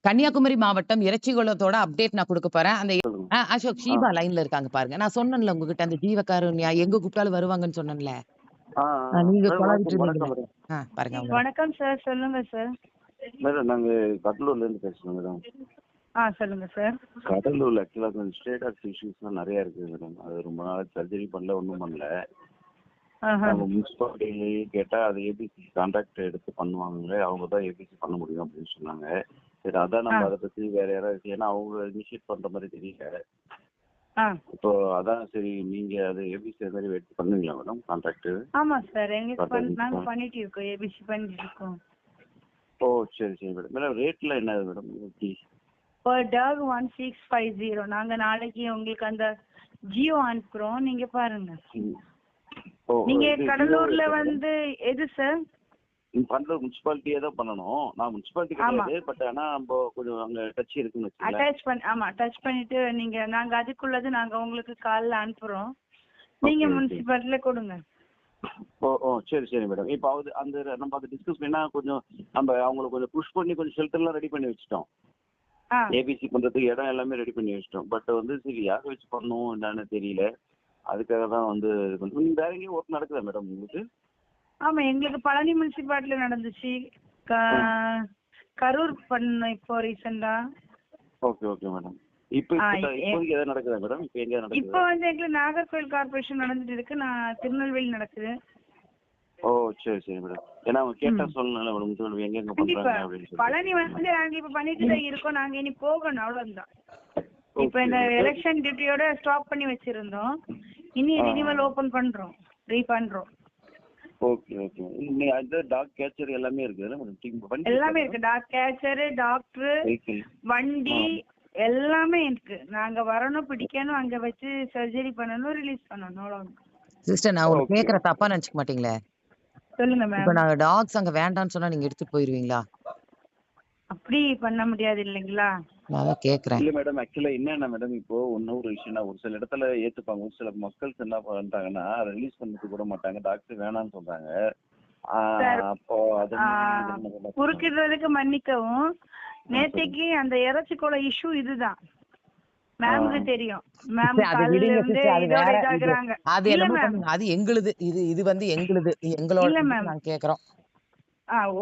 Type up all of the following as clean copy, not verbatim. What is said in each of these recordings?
கன்னியாகுமரி மாவட்டம் இறைச்சிகுளத்தோட அப்டேட் நான் குடுக்க போறேன். அந்த சொல்லுங்க. அசோக் ஆ. ஷீபா லைன்ல இருக்காங்க பாருங்க. நான் சொன்னேன்ல உங்ககிட்ட அந்த ஜீவகாருண்யா எங்க கூப்பிட்டாலும் வருவாங்கன்னு சொன்னேன்ல. ஆ, நீங்க மேடம் கொலாவிட்டு வணக்கம் இருந்தீங்கல்ல. வணக்கம் மேடம். பாருங்க அவங்க. வணக்கம் சார். சொல்லுங்க சார். மேடம் நாங்க கடலூர்லேருந்து பேசுகிறோம் மேடம். சொல்லுங்க சார். கடலூர்ல ஆக்சுவலாக கொஞ்சம் ஸ்டேட் ஆஃப் இஷ்யூஸ்லாம் நிறையா இருக்குது மேடம். அது ரொம்ப நாள் சர்ஜரி பண்ணல, ஒன்றும் பண்ணல. நம்ம முனிசிபாலிட்டி கேட்டால் அது ஏபிசி கான்ட்ராக்ட் எடுத்து பண்ணுவாங்க, அவங்க தான் ஏபிசி பண்ண முடியும் அப்படின்னு சொன்னாங்க. சரி அதான் நம்ம அதை பற்றி வேற யாராவது, ஏன்னா அவங்க இனிஷியேட் பண்ணுற மாதிரி தெரியல. இப்போ அதான் சரி நீங்க அது ஏபிசி அது மாதிரி எடுத்து பண்ணுவீங்களா மேடம் கான்ட்ராக்ட்? ஆமா சார், எங்களுக்கு நாங்க பண்ணிட்டு இருக்கோம், ஏபிசி பண்ணிட்டு இருக்கோம். ஓ சரி சரி மேடம். மேடம் ரேட்ல என்ன மேடம் எப்படி? per dog 1650. நாங்க நாளைக்கு உங்களுக்கு அந்த ஜியோ அனுப்புறோம், நீங்க பாருங்க. நீங்க கடலூர்ல வந்து எது சார்? கடலூர் முனிசிபாலிட்டியே தான் பண்ணணும். நான் முனிசிபாலிட்டி கிடையாது, பட் ஆனா நம்ம கொஞ்சம் அங்க டச் இருக்குன்னு வச்சுக்கோங்க. அட்டாச் பண்ணிட்டு நீங்க நாங்க அதுக்குள்ளது நாங்க உங்களுக்கு கால்ல அனுப்புறோம், நீங்க முனிசிபாலிட்டில கொடுங்க. ஓ சரி சரி மேடம். இப்போ அந்த நம்ம அதை டிஸ்கஸ் பண்ணா கொஞ்சம் நம்ம அவங்களுக்கு கொஞ்சம் புஷ் பண்ணி கொஞ்சம் ஷெல்டர்லாம் ரெடி பண்ணி வச்சுட்டோம். ஏபிசி பண்றதுக்கு இடம் எல்லாமே ரெடி பண்ணி வச்சிட்டோம். பட் வந்து சரி யாரை வச்சு பண்ணணும் என்னன்னு தெரியல. அதுக்காக தான் வந்து வேற எங்கேயும் ஒர்க் நடக்குதா மேடம் உங்களுக்கு? ஆமா, எங்களுக்கு பழனி முனிசிபாலிட்டில நடந்துச்சு, கரூர் பண்ண இப்போ ரீசெண்டா. Okay okay madam. இப்போ இப்போதைக்கு எதாவது நடக்குதா மேடம்? இப்போ எங்க நடக்குது? இப்போ வந்து எங்களுக்கு நாகர்கோவில் கார்பரேஷன் நடந்துட்டு இருக்கு, திருநெல்வேலி நடக்குது. ஓ சரி சரி மேடம். ஏன்னா அவங்க கேட்டா சொல்லணும்ல மேடம், எங்க எங்க பண்றாங்க அப்படின்னு. பழனி வந்து நாங்க இப்ப பண்ணிட்டு தான் இருக்கோம், நாங்க இனி போகணும் அவ்வளவுதான். இப்ப இந்த எலெக்ஷன் டியூட்டியோட ஸ்டாப் பண்ணி வச்சிருந்தோம், இனி ரினிவல் ஓபன் பண்றோம், ரீபண்றோம். Okay okay. நீ அந்த டாக் கேச்சர் எல்லாமே இருக்குதுல மேடம்? எல்லாமே இருக்கு, டாக் கேச்சர், டாக்டர், வண்டி எல்லாமே இருக்கு. நாங்க வரணும், பிடிக்கணும், அங்க வச்சு சர்ஜரி பண்ணணும், ரிலீஸ் பண்ணணும், அவ்வளவுதான். சிஸ்டர் நான் ஒரு கேக்குற தப்பா நினைச்சுக்க மாட்டீங்களே? சொல்லுங்க மேம். இப்ப நாங்க டாக்ஸ் அங்க வேண்டாம்னு சொன்னா நீங்க எடுத்துட்டு போயிருவீங்களா? அப்படி பண்ண முடியாது இல்லைங்களா? நான் கேக்குறேன். இல்ல மேடம், ஆக்சுவலா என்னன்னா மேடம், இப்போ ஒரு விஷயம்னா ஒரு சில இடத்துல ஏத்துப்பாங்க, ஒரு சில மக்கள்ஸ் என்ன பண்றாங்கன்னா ரிலீஸ் பண்ணிட்டு கூட மாட்டாங்க, டாக்டர் வேணாம்னு சொல்றாங்க. அப்போ அது குறுக்கிடுறதுக்கு மன்னிக்கவும், நேத்தைக்கு அந்த இறைச்சிக்கோள இஷ்யூ இதுதான் மேம்க்கு தெரியும். மேம் அது எங்களுது, இது வந்து எங்களுது, எங்களோட நாங்க கேக்குறோம்.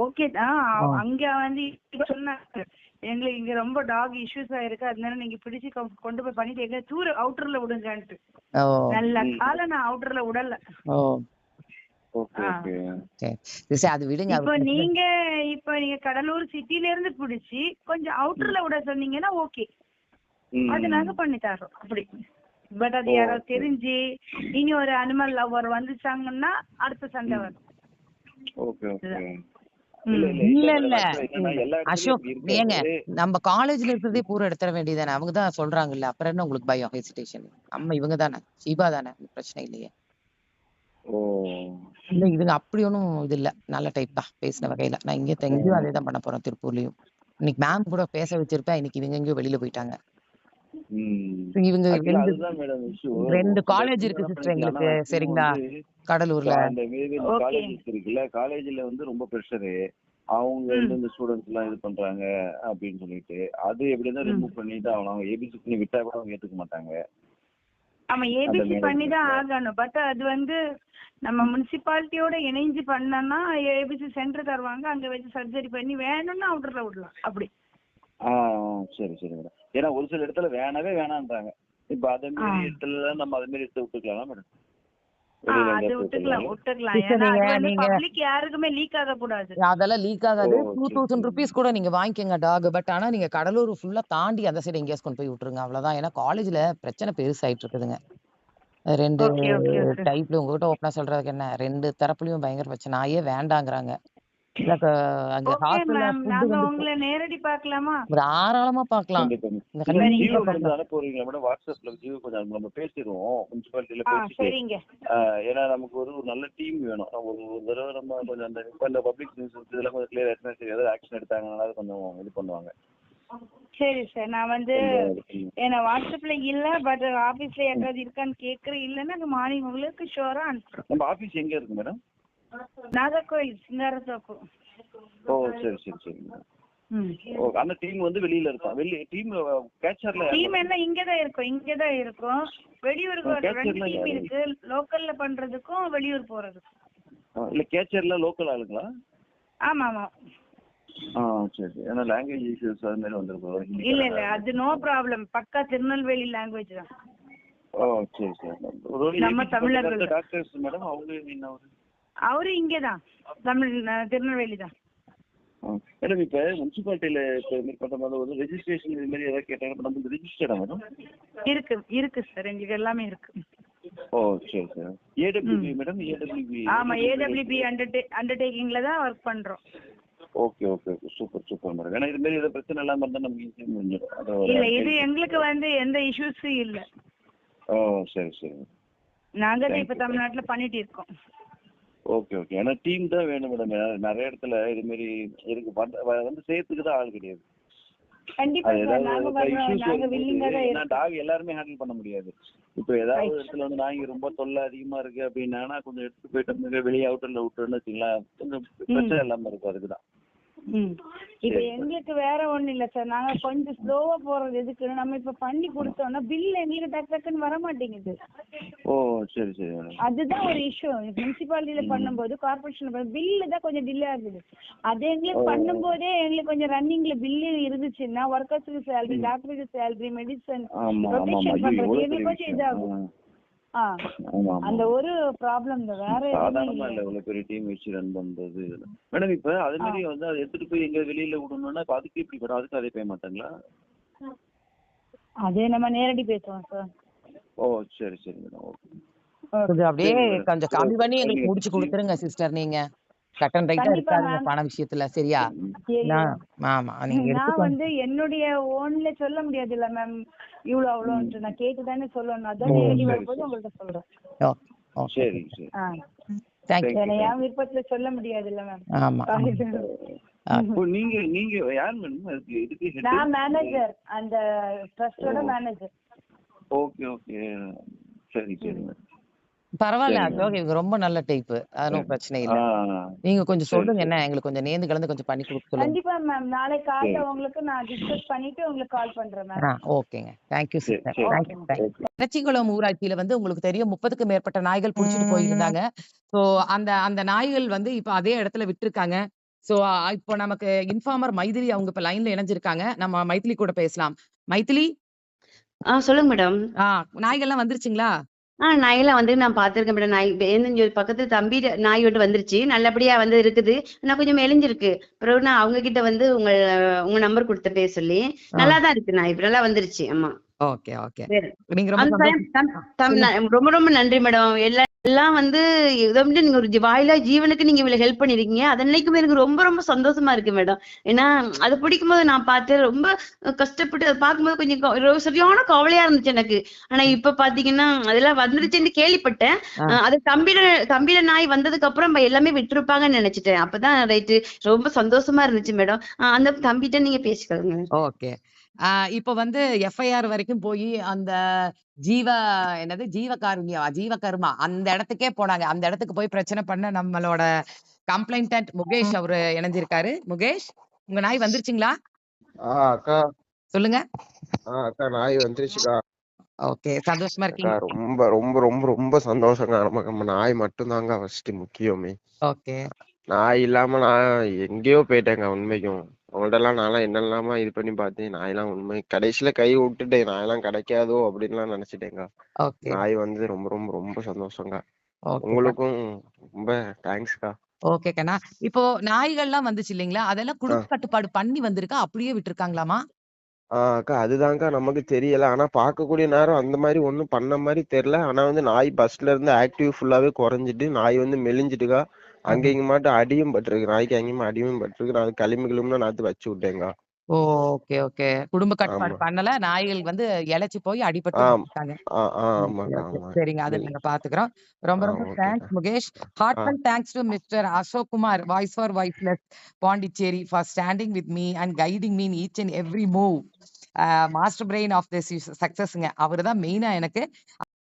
ஓகே தான். அங்க வந்து சொன்னாங்க எங்களுக்கு இங்க ரொம்ப டாக் இஷ்யூஸ் ஆயிருக்கு, அதனால நீங்க பிடிச்சு கொண்டு போய் பண்ணிட்டு எங்க தூர அவுட்டர்ல விடுங்கன்ட்டு. நல்ல கால நான் அவுட்டர்ல விடல. இப்ப நீங்க கடலூர் சிட்டில இருந்து பிடிச்சி கொஞ்சம் அவுட்டர்ல விட சொன்னீங்கன்னா ஓகே, அது நாங்க பண்ணி தரோம் அப்படி. பட் அது யாராவது தெரிஞ்சு இனி ஒரு அனிமல் லவர் வந்துச்சாங்கன்னா அடுத்த சண்டை வரும். இல்ல இல்ல அசோக், ஏங்க நம்ம காலேஜ்ல இருக்கிறதே பூரா எடுத்துட வேண்டியதானே? அவங்க தான் சொல்றாங்கல்ல, அப்புறம் என்ன உங்களுக்கு பயம், ஹெசிடேஷன்? அம்மா இவங்க தானே, ஷீபா தானே, பிரச்சனை இல்லையே. இல்ல இதுங்க அப்படி ஒன்றும் இது இல்ல, நல்ல டைப் தான் பேசின வகையில. நான் எங்கேயும் அதே தான் பண்ண போறேன், திருப்பூர்லயும். இன்னைக்கு மேம் கூட பேச வச்சிருப்பேன், இன்னைக்கு இவங்க எங்கேயோ வெளியில போயிட்டாங்க. இவங்க 2 காலேஜ் இருக்கு சிஸ்டர் எங்களுக்கு, சரிங்களா? கடலூர்ல காலேஜ்ல வந்து ரொம்ப ப்ரெஷரு, அவங்க இந்த ஸ்டூடெண்ட்ஸ் எல்லாம் இது பண்றாங்க அப்படின்னு சொல்லிட்டு அது எப்படின்னா ரிமூவ் பண்ணிட்டு அவங்க ஏபிசி பண்ணி விட்டா கூட அவங்க ஏத்துக்க மாட்டாங்க. ஆமா, ஏபிசி பண்ணி தான் ஆகணும். பட் அது வந்து நம்ம முனிசிபாலிட்டியோட இணைஞ்சு பண்ணனா ஏபிசி சென்டர் தருவாங்க, அங்க வச்சு சர்ஜரி பண்ணி வேணும்னா அவுட்டர்ல விடலாம் அப்படி. சரி சரி மேடம். ஏன்னா ஒரு சில இடத்துல வேணவே வேணான்றாங்க. இப்ப அதே மாதிரி இடத்துல நம்ம அதே மாதிரி எடுத்து விட்டுக்கலாம் மேடம். அதெல்லாம் லீக் ஆகாது. 2000 rupees கூட நீங்க வாங்கிக்கங்க டாக். பட் ஆனா நீங்க கடலூர் ஃபுல்லா தாண்டி அந்த சைடு எங்கேயாவது கொண்டு போய் விட்டுருங்க, அவ்வளவுதான். ஏன்னா காலேஜ்ல பிரச்சனை பெருசாயிட்டு இருக்குதுங்க. 2 டைப்ல உங்ககிட்ட ஓப்பனா சொல்றதுக்கு என்ன, 2 தரப்புலயும் பயங்கர பிரச்சனை. நாயே வேண்டாங்கிறாங்க. அங்க ஹாஸ்டல்ல ஃபுட் வந்து நேரடி பார்க்கலாமா? தாராளமா பார்க்கலாம். போறீங்களா மேடம்? வாட்ஸ்அப்ல கொஞ்சம் நம்ம பேசிடுவோம் முனிசிபாலிட்டியில பேசிட்டு. ஏன்னா நமக்கு ஒரு நல்ல டீம் வேணும். ஒரு தடவை நம்ம கொஞ்சம் அந்த பப்ளிக் நியூஸ் இதெல்லாம் கொஞ்சம் கிளியர் ஆச்சுன்னா சரி, ஏதாவது ஆக்ஷன் எடுத்தாங்கன்னா கொஞ்சம் இது பண்ணுவாங்க. சரி சார், நான் வந்து என்ன வாட்ஸ்அப்ல இல்ல, பட் ஆபீஸ்ல யாராவது இருக்கான்னு கேக்குறேன். இல்லன்னா மார்னிங் உங்களுக்கு ஷூரா அனுப்புறோம். நம்ம ஆபீஸ் எங்க இருக்கு மேடம்? நாகர்கோவில் சிங்காரத்தோப்பு. ஓ சரி சரி சரி மேடம். அந்த டீம் வந்து வெளியில இருக்கும். டீம் கேச்சர்ல டீம் எல்லாம் இங்கதான் இருக்கும். வெளியூருக்கு 2 டீம் இருக்கு. லோக்கல்ல பண்றதுக்கும் வெளியூர் போறதுக்கும். இல்ல கேச்சர்ல லோக்கல் ஆளுங்களா? ஆமா. சரி. ஏன்னா லாங்குவேஜ் இஷ்யூஸ் அது மாதிரி வந்திருக்கும். இல்ல அது நோ ப்ராப்ளம். பக்கா திருநெல்வேலி லாங்குவேஜ் தான். சரி. நம்ம தமிழர்கள் டாக்டர்ஸ் மேடம் அவங்க என்ன அவரு இங்கதான் திருநெல்வேலி தான். மேடம் இப்ப முனிசிபாலிட்டியில பண்ற மாதிரி ஒரு ரெஜிஸ்ட்ரேஷன் இது மாதிரி ஏதாவது கேட்டாங்க நம்ம ரெஜிஸ்டர்டா மேடம்? இருக்கு சார், எங்களுக்கு எல்லாமே இருக்கு. சரி. AWB madam? ஏடபிள்யூபி? ஆமா, ஏடபிள்யூபி அண்டர்டேக்கிங்ல தான் ஒர்க் பண்றோம். ஓகே. Super madam. ஏன்னா இது மாதிரி ஏதாவது பிரச்சனை இல்லாம இருந்தா நமக்கு ஈஸியா முடிஞ்சிடும். இல்ல, இது எங்களுக்கு எந்த இஷ்யூஸும் இல்ல. சரி. நாங்க தான் இப்ப தமிழ்நாட்டுல பண்ணிட்டு இருக்கோம். ஓகே. ஏன்னா டீம் தான் வேணும் மேடம். நிறைய இடத்துல இது மாதிரி இருக்கு வந்து சேர்த்துக்கு தான் ஆள் கிடையாது. கண்டிப்பா டாக் எல்லாருமே ஹேண்டில் பண்ண முடியாது. இப்ப ஏதாவது இடத்துல வந்து நாய்ங்க ரொம்ப தொல்லை அதிகமா இருக்கு அப்படின்னா கொஞ்சம் எடுத்து போயிட்டு வெளியே அவுட்டர்ல விட்டுன்னு வச்சுக்கலாம், கொஞ்சம் பிரச்சனை இல்லாம இருக்கும். அதுக்குதான். இப்ப எங்களுக்கு வேற ஒண்ணு இல்ல சார், நாங்க கொஞ்சம் ஸ்லோவா போறது எதுக்குன்னு, நம்ம இப்ப பண்ணி கொடுத்தோம்னா பில் எங்களுக்கு டக்குன்னு வர மாட்டேங்குது. சரி. அதுதான் ஒரு இஷ்யூ. முனிசிபாலிட்டியில பண்ணும்போது கார்பரேஷன்ல பில்லு தான் கொஞ்சம் டிலே ஆகுது. அது எங்களுக்கு பண்ணும்போதே எங்களுக்கு கொஞ்சம் ரன்னிங்ல பில்லு இருந்துச்சுன்னா ஒர்க்கர்ஸுக்கு சேலரி, டாக்டருக்கு சேலரி, மெடிசன் ரொட்டேஷன் பண்றது எங்களுக்கு கொஞ்சம் இதாகும். அந்த ஒரு ப்ராப்ளம் தான், வேற சாதாரணமா இல்ல. இவ்வளவு பெரிய டீம் வச்சு ரன் பண்றது மேடம். இப்ப அதே மாதிரி வந்து அதை எடுத்துட்டு போய் எங்க வெளியில விடணும்னா இப்ப அதுக்கு எப்படி மேடம்? அதுக்கு அதே பேய மாட்டாங்களா? அதே நம்ம நேரடி பேசுவோம் சார். சரி மேடம். கொஞ்சம் அப்படியே கொஞ்சம் கம்மி பண்ணி எங்களுக்கு முடிச்சு கொடுத்துருங்க சிஸ்டர். நீங்க கட் அண்ட் ரைட்டா இருக்காதுங்க பண விஷயத்துல, சரியா? ஆமா, நீங்க நான் என்னுடைய ஓன்ல சொல்ல முடியாது இல்ல மேம், இவ்வளவு அவ்வளவு நான் கேட்டுதானே சொல்லணும். அதான் நேரடி வரும்போது உங்கள்ட்ட சொல்றேன். சரி. என் விருப்பத்துல சொல்ல முடியாது இல்ல மேம். ஆமா. நீங்க யார் மேடம் இதுக்கு? நான் மேனேஜர், அந்த ட்ரஸ்டோட மேனேஜர். ஓகே. சரி மேடம். பரவாயில்ல அசோக், இவங்க ரொம்ப நல்ல டைப், அது பிரச்சனை இல்ல. நீங்க கொஞ்சம் சொல்லுங்க, என்ன எங்களுக்கு கொஞ்சம் நேர்ந்து கலந்து கொஞ்சம் பண்ணி கொடுக்கலாம். கண்டிப்பா மேம், நாளை காலையில உங்களுக்கு நான் டிஸ்கஸ் பண்ணிட்டு உங்களுக்கு கால் பண்றேன் மேம். ஓகேங்க, தேங்க்யூ சிஸ்டர். இறச்சிக்குளம் ஊராட்சியில உங்களுக்கு தெரியும் 30க்கும் மேற்பட்ட நாய்கள் புடிச்சிட்டு போயிருந்தாங்க. சோ அந்த நாய்கள் இப்ப அதே இடத்துல விட்டுருக்காங்க. சோ இப்போ நமக்கு இன்ஃபார்மர் மைதிலி அவங்க இப்ப லைன்ல இணைஞ்சிருக்காங்க. நம்ம மைதிலி கூட பேசலாம். மைதிலி, சொல்லுங்க மேடம். நாய்கள்லாம் வந்துருச்சுங்களா? நாயெல்லாம் நான் பார்த்திருக்கேன் மேடம். நாய் பக்கத்து தம்பி நாய் ஒன்று வந்துருச்சு, நல்லபடியா இருக்குது. நான் கொஞ்சம் மெலிஞ்சிருக்கு. பிறகு நான் அவங்க கிட்ட உங்க நம்பர் கொடுத்த பேச சொல்லி நல்லாதான் இருக்கு நாய், நல்லா வந்துருச்சு. ஆமா. ஓகே. நீங்க ரொம்ப ரொம்ப நன்றி மேடம். எல்லாம் நீங்க ஒரு வாயிலா ஜீவனுக்கு நீங்க இவ்வளவு ஹெல்ப் பண்ணிருக்கீங்க. அதன்னைக்குமே எனக்கு ரொம்ப ரொம்ப சந்தோஷமா இருக்கு மேடம். ஏன்னா அது பிடிக்கும் போது நான் பார்த்து ரொம்ப கஷ்டப்பட்டு அதை பார்க்கும்போது கொஞ்சம் சரியான கவலையா இருந்துச்சு எனக்கு. ஆனா இப்ப பாத்தீங்கன்னா அதெல்லாம் வந்துருச்சுன்னு கேள்விப்பட்டேன். அது தம்பில நாய் வந்ததுக்கு அப்புறம் எல்லாமே விட்டுருப்பாங்கன்னு நினைச்சிட்டேன். அப்பதான் ரைட்டு, ரொம்ப சந்தோஷமா இருந்துச்சு மேடம். அந்த தம்பிட்ட நீங்க பேசிக்கோங்க. ஓகே. இப்ப எஃப்ஐஆர் வரைக்கும் போய் அந்த ஜீவகர்மா அந்த இடத்துக்கே போனாங்க. அந்த இடத்துக்கு போய் பிரச்சனை பண்ண நம்மளோட கம்ப்ளைண்டன்ட் முகேஷ் அவரு இணைஞ்சிருக்காரு. முகேஷ், உங்க நாய் வந்துருச்சுங்களா? அக்கா சொல்லுங்க. அக்கா நாய் வந்துருச்சுக்கா. ஓகே, சந்தோஷமா இருக்கீங்க? ரொம்ப ரொம்ப ரொம்ப ரொம்ப சந்தோஷங்க. நமக்கு நம்ம நாய் மட்டும்தாங்க ஃபர்ஸ்ட் முக்கியமே. ஓகே. நாய் இல்லாம நான் எங்கேயோ போயிட்டேங்க. உண்மைக்கும் அவங்கள்ட்ட எல்லாம் நான்லாம் என்னெல்லாமா இது பண்ணி பார்த்தேன். நாயெல்லாம் உண்மை கடைசியில கை விட்டுட்டேன். நாயெல்லாம் கிடைக்காதோ அப்படின்லாம் நினைச்சிட்டேங்க. நாய் ரொம்ப ரொம்ப ரொம்ப சந்தோஷங்க. உங்களுக்கும் ரொம்ப தேங்க்ஸ்க்கா. ஓகே கண்ணா. இப்போ நாய்கள்லாம் வந்துச்சு இல்லைங்களா, அதெல்லாம் குடும்ப கட்டுப்பாடு பண்ணி வந்திருக்கா, அப்படியே விட்டுருக்காங்களாமா? அக்கா அதுதான்க்கா நமக்கு தெரியல. ஆனா பார்க்கக்கூடிய நேரம் அந்த மாதிரி ஒண்ணும் பண்ண மாதிரி தெரியல. ஆனா நாய் பஸ்ல இருந்து ஆக்டிவ் ஃபுல்லாவே குறைஞ்சிட்டு நாய் மெலிஞ்சிட்டுக்கா. அங்க இங்க மாட்டு அடியும் பட்டிருக்கு. நாய்க்கு அங்கேயுமா அடியும் பட்டிருக்கு. நான் அது கிளம்பி நாத்து வச்சு விட்டேங்க. ஓகே. குடும்ப கட்டுப்பாடு பண்ணல, நாய்கள் இழைச்சு போய் அடிபட்டு விட்டாங்க. சரிங்க, அதை நாங்க பாத்துக்கிறோம். ரொம்ப ரொம்ப thanks Mukesh. Heartfelt thanks to mister Ashok Kumar, voice for voiceless Pondicherry, for standing with me and guiding me in each and every move. Master brain of this சக்சஸ்ங்க. அவரு தான் மெயினா எனக்கு